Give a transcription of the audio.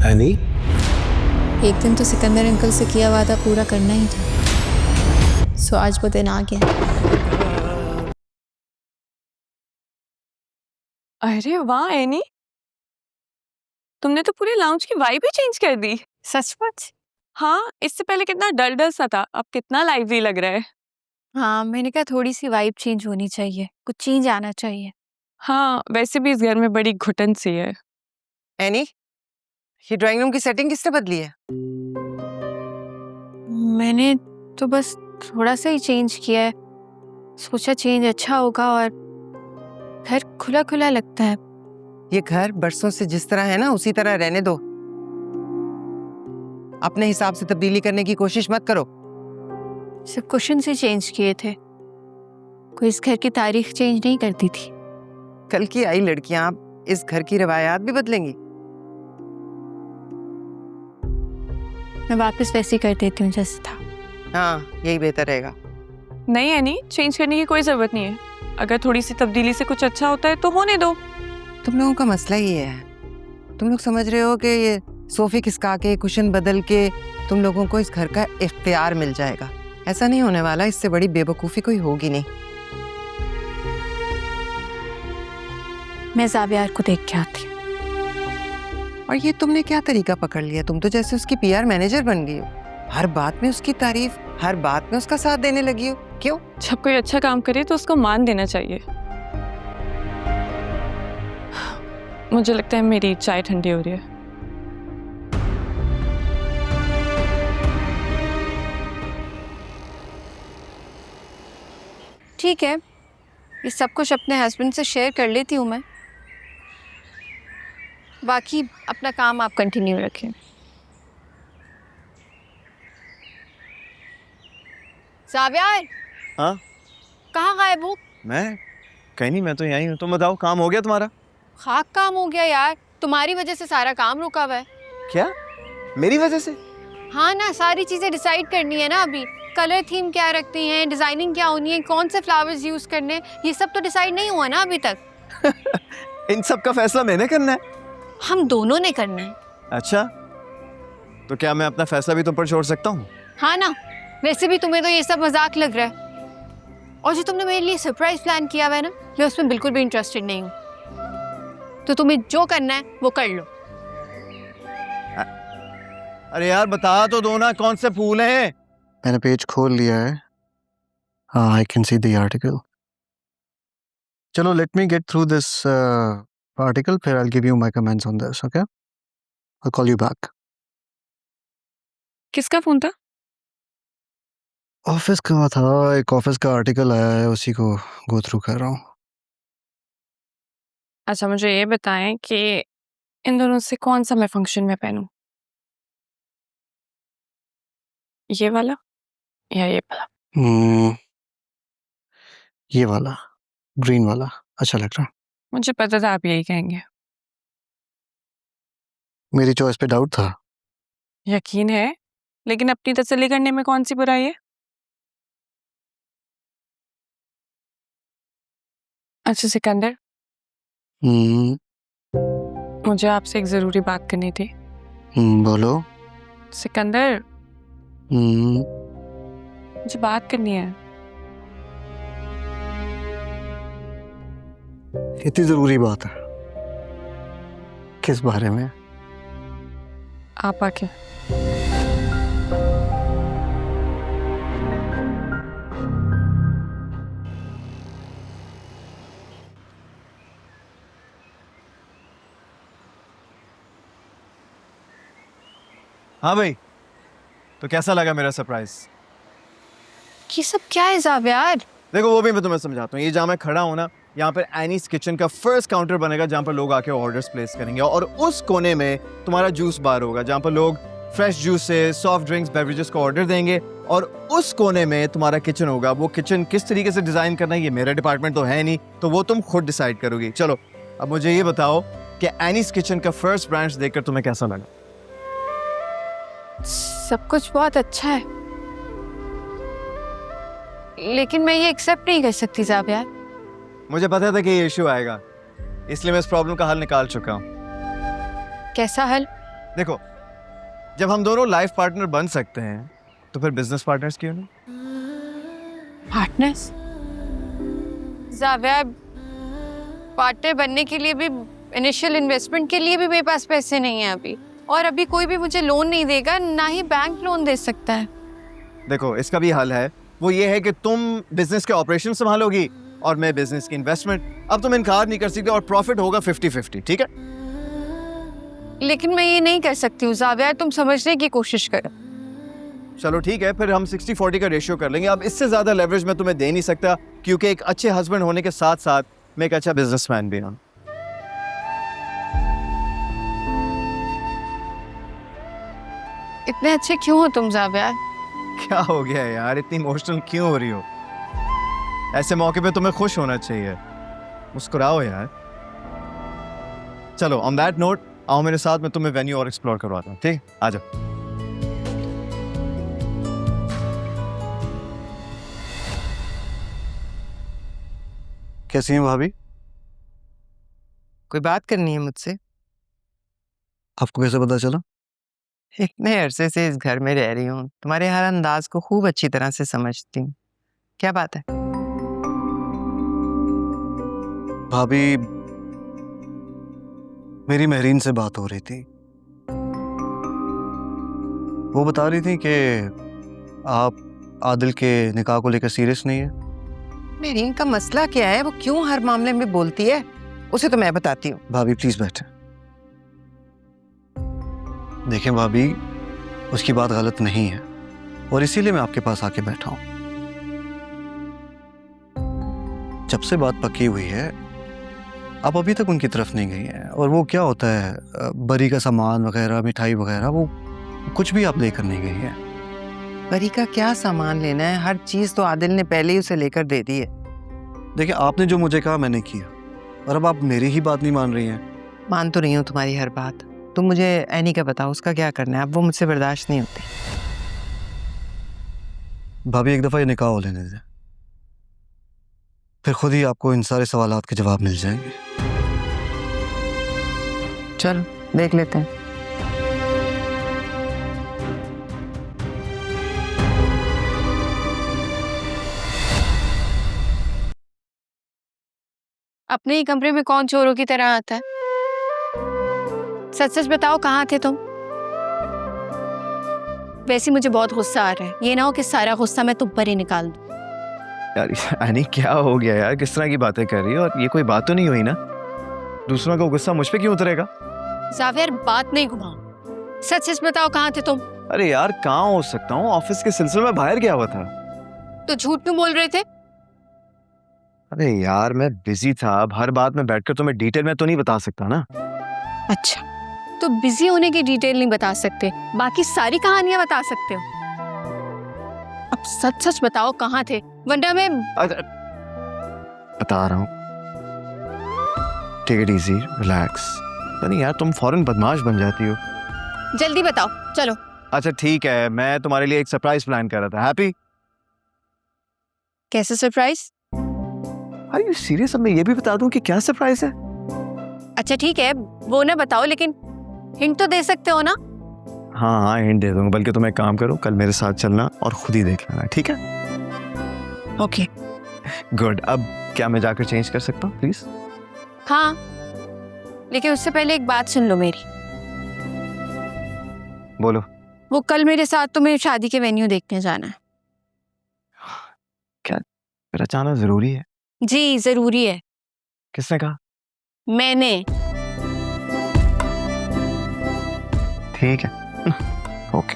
Any, एक दिन तो सिकंदर अंकल से किया वादा पूरा करना ही था, सो आज वो दिन आ गया। अरे वाह एनी, तुमने तो पूरे लाउंज की वाइब ही चेंज कर दी। सचमुच? हाँ, इससे पहले कितना डल डल सा था, अब कितना लाइवली लग रहा है। हाँ, मैंने कहा थोड़ी सी वाइब चेंज होनी चाहिए, कुछ चेंज आना चाहिए। हाँ, वैसे भी इस घर में बड़ी घुटन सी है। एनी, ये ड्राइंग रूम की सेटिंग किसने बदली है? मैंने तो बस थोड़ा सा ही चेंज किया है, सोचा चेंज अच्छा होगा और घर खुला खुला लगता है। ये घर बरसों से जिस तरह है ना उसी तरह रहने दो। अपने हिसाब से तब्दीली करने की कोशिश मत करो। सिर्फ कुशन से चेंज किए थे, कोई इस घर की तारीख चेंज नहीं करती थी। कल की आई लड़कियां इस घर की रवायात भी बदलेंगी। मैं वापस वैसे ही कर देती हूँ जैसे था। हाँ, यही बेहतर रहेगा। नहीं एनी, चेंज करने की कोई जरूरत नहीं है। अगर थोड़ी सी तब्दीली से कुछ अच्छा होता है तो होने दो। तुम लोगों का मसला ये है, तुम लोग समझ रहे हो कि ये सोफे खिसका के कुशन बदल के तुम लोगों को इस घर का इख्तियार मिल जाएगा। ऐसा नहीं होने वाला, इससे बड़ी बेवकूफ़ी कोई होगी नहीं। मैं जावियार को देख के आती हूँ। और ये तुमने क्या तरीका पकड़ लिया? तुम तो जैसे उसकी पीआर मैनेजर बन गई हो, हर बात में उसकी तारीफ, हर बात में उसका साथ देने लगी हो। क्यों? जब कोई अच्छा काम करे तो उसको मान देना चाहिए। मुझे लगता है मेरी चाय ठंडी हो रही है। ठीक है, ये सब कुछ अपने हस्बैंड से शेयर कर लेती हूँ मैं, बाकी अपना काम आप कंटिन्यू रखें। जावियार, हाँ कहाँ गायब हो? मैं कहीं नहीं, मैं तो यहीं हूँ। तुम बताओ, काम हो गया तुम्हारा? खाक काम हो गया यार, तुम्हारी वजह से सारा काम रुका हुआ है। क्या? मेरी वजह से? हाँ ना, सारी चीज़ें डिसाइड करनी है ना अभी। कलर थीम क्या रखती हैं, डिज़ाइनिंग क्या होनी है, कौन से फ्लावर्स यूज़ करने, ये सब तो डिसाइड नहीं हुआ ना अभी तक। इन सब का फैसला मैंने करना है? हम दोनों ने करना है। अच्छा, तो क्या मैं अपना फैसला भी तुम पर छोड़ सकता हूँ? हाँ ना, वैसे भी तुम्हें तो ये सब मजाक लग रहा है, और जो तुमने मेरे लिए सरप्राइज प्लान किया हुआ है ना, मैं उसमें बिल्कुल भी इंटरेस्टेड नहीं हूँ। तो तुम्हें जो करना है वो कर लो। अरे यार बता तो दो ना, कौन से फूल हैं? मैंने पेज खोल लिया है। हाँ, I can see the article. चलो, let me get through this article, फिर I will give you my comments on this, okay? I will call you back. किसका फोन था? ऑफिस का था, एक ऑफिस का आर्टिकल आया है, उसी को गो थ्रू कर रहा हूँ। अच्छा, मुझे ये बताएं कि इन दोनों से कौन सा मैं फंक्शन में पहनूं, ये वाला या ये वाला? ये वाला, ग्रीन वाला अच्छा लग रहा है। मुझे पता था आप यही कहेंगे। मेरी चॉइस पे डाउट था? यकीन है, लेकिन अपनी तसल्ली करने में कौन सी बुराई है। अच्छा सिकंदर, मुझे आपसे एक जरूरी बात करनी थी। बोलो। सिकंदर, मुझे बात करनी है। इतनी जरूरी बात है? किस बारे में? आप आके। हाँ भाई, तो कैसा लगा मेरा सरप्राइज? ये सब क्या है जावियार? देखो, वो भी मैं तुम्हें समझाता हूँ। ये जहाँ मैं खड़ा हूँ ना, यहाँ पर एनीज किचन का फर्स्ट काउंटर बनेगा जहाँ पर लोग आके ऑर्डर्स प्लेस करेंगे, और उस कोने में तुम्हारा जूस बार होगा जहाँ पर लोग fresh juices, soft drinks, beverages को ऑर्डर देंगे, और उस कोने में तुम्हारा किचन होगा। वो किचन किस तरीके से डिजाइन करना है ये मेरा डिपार्टमेंट तो है नहीं, तो वो तुम खुद डिसाइड करोगी। चलो, अब मुझे ये बताओ कि एनीज किचन का फर्स्ट ब्रांच देखकर तुम्हें कैसा लगा? सब कुछ बहुत अच्छा है, लेकिन मैं ये एक्सेप्ट नहीं कर सकती जावियार। मुझे पता था कि ये इशू आएगा, इसलिए मैं इस प्रॉब्लम का हल निकाल चुका हूँ। कैसा हल? देखो, जब हम दोनों लाइफ पार्टनर बन सकते हैं तो फिर बिजनेस पार्टनर्स क्यों नहीं? पार्टनर्स? जाविया, पार्टनर बनने के लिए भी, इनिशियल इन्वेस्टमेंट के लिए भी मेरे पास पैसे नहीं है अभी, और अभी कोई भी मुझे लोन नहीं देगा, ना ही बैंक लोन दे सकता है। देखो, इसका भी हल है। वो ये है कि तुम बिजनेस के ऑपरेशन संभालोगी और मैं बिजनेस की इन्वेस्टमेंट। अब तुम इनकार नहीं कर सकते और प्रॉफिट होगा 50-50, ठीक है? लेकिन मैं ये नहीं कर सकती हूँ जाविया, तुम समझने की कोशिश करो। चलो ठीक है, फिर हम 60-40 का रेशियो कर लेंगे। अब इससे ज्यादा लेवरेज मैं तुम्हें दे नहीं सकता, क्योंकि एक अच्छे हस्बैंड होने के साथ साथ मैं एक अच्छा बिजनेसमैन भी हूँ। इतने अच्छे क्यों हो तुम जाविया? क्या हो गया यार, इतनी इमोशनल क्यों हो रही हो? ऐसे मौके पे तुम्हें खुश होना चाहिए, मुस्कुराओ यार। चलो, ऑन दैट नोट, आओ मेरे साथ, मैं तुम्हें वेन्यू और एक्सप्लोर करवाता हूँ, ठीक? आ जाओ। कैसी हैं भाभी? कोई बात करनी है मुझसे? आपको कैसे पता चला? इतने अरसे से इस घर में रह रही हूँ, तुम्हारे हर अंदाज को खूब अच्छी तरह से समझती हूँ। क्या बात है? भाभी, मेरी महरीन से बात हो रही थी। वो बता रही थी कि आप आदिल के निकाह को लेकर सीरियस नहीं है। मेरीन का मसला क्या है? वो क्यों हर मामले में बोलती है? उसे तो मैं बताती हूँ। भाभी प्लीज बैठे। देखें भाभी, उसकी बात गलत नहीं है और इसीलिए मैं आपके पास आके बैठा हूं। जब से बात पक्की हुई है, आप अभी तक उनकी तरफ नहीं गई हैं। और वो क्या होता है, बरी का सामान वगैरह, मिठाई वगैरह, वो कुछ भी आप लेकर नहीं गई हैं। परी का क्या सामान लेना है? हर चीज तो आदिल ने पहले ही उसे लेकर दे दी है। देखिए, आपने जो मुझे कहा मैंने किया, और अब आप मेरी ही बात नहीं मान रही हैं। मान तो रही हूँ तुम्हारी हर बात। तुम मुझे एनी का बताओ, उसका क्या करना है? अब वो मुझसे बर्दाश्त नहीं होती। भाभी, एक दफा ये निकाह हो लेने दें, फिर खुद ही आपको इन सारे सवालात के जवाब मिल जाएंगे। चलो देख लेते हैं। अपने ही कमरे में कौन चोरों की तरह आता है? सच सच बताओ, कहाँ थे तुम? वैसे मुझे बहुत गुस्सा आ रहा है, ये ना हो कि सारा गुस्सा मैं तुम पर ही निकाल दूं। यार यानी क्या हो गया यार, किस तरह की बातें कर रही हो? और ये कोई बात तो नहीं हुई ना? दूसरों का गुस्सा मुझ पे क्यों उतरेगा? जावियर, बात नहीं घुमाओ, सच सच बताओ कहाँ थे तुम? अरे यार, कहाँ हो सकता हूँ? ऑफिस के सिलसिले में बाहर गया हुआ था। तो झूठ क्यों बोल रहे थे? अरे यार, मैं बिजी था। अब हर बात में बैठकर तुम्हें डिटेल में तो नहीं बता सकता ना। अच्छा, तो बिजी होने की डिटेल नहीं बता सकते, बाकी सारी कहानियां बता सकते हो। अब सच सच बताओ कहाँ थे, वरना मैं... बता रहा हूँ, टेक इट इजी, रिलैक्स। नहीं यार, तुम फौरन बदमाश बन जाती हो। जल्दी बताओ, चलो। अच्छा ठीक है, मैं तुम्हारे लिए एक सरप्राइज प्लान कर रहा था। हैप्पी? कैसे सरप्राइज? Are you serious? अब मैं ये भी बता दूं कि क्या सरप्राइज है? अच्छा ठीक है, वो ना बताओ, लेकिन हिंट तो दे सकते हो ना? हाँ हाँ, हिंट दे दूंगा। बल्कि तुम एक काम करो, कल मेरे साथ चलना और खुद ही देख लेना, ठीक है? ओके। गुड। अब क्या मैं जाकर चेंज कर सकता हूँ प्लीज? हाँ, लेकिन उससे पहले एक बात सुन लो मेरी। बोलो। वो कल मेरे साथ तुम्हें शादी के वेन्यू देखने जाना है। क्या मेरा जाना जरूरी है? जी जरूरी है। किसने कहा? मैंने। ठीक है। ओके।